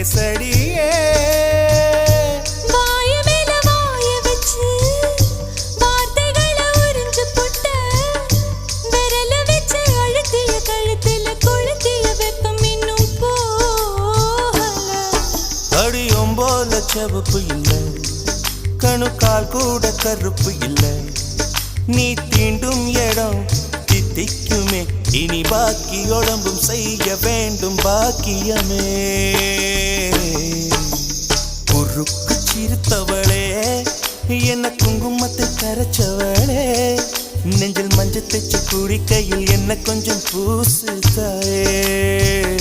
பேசடியே செவப்பு இல்லை கணுக்கால் கூட கருப்பு இல்லை நீ தீண்டும் இடம் தித்திக்குமே இனி பாக்கி உடம்பும் செய்ய வேண்டும் பாக்கியமே குறுக்கு சிரித்தவளே என்ன குங்குமத்தை கரைச்சவளே நெஞ்சில் மஞ்சள் தைச்சு குடிக்கையில் என்ன கொஞ்சம் பூசு தாயே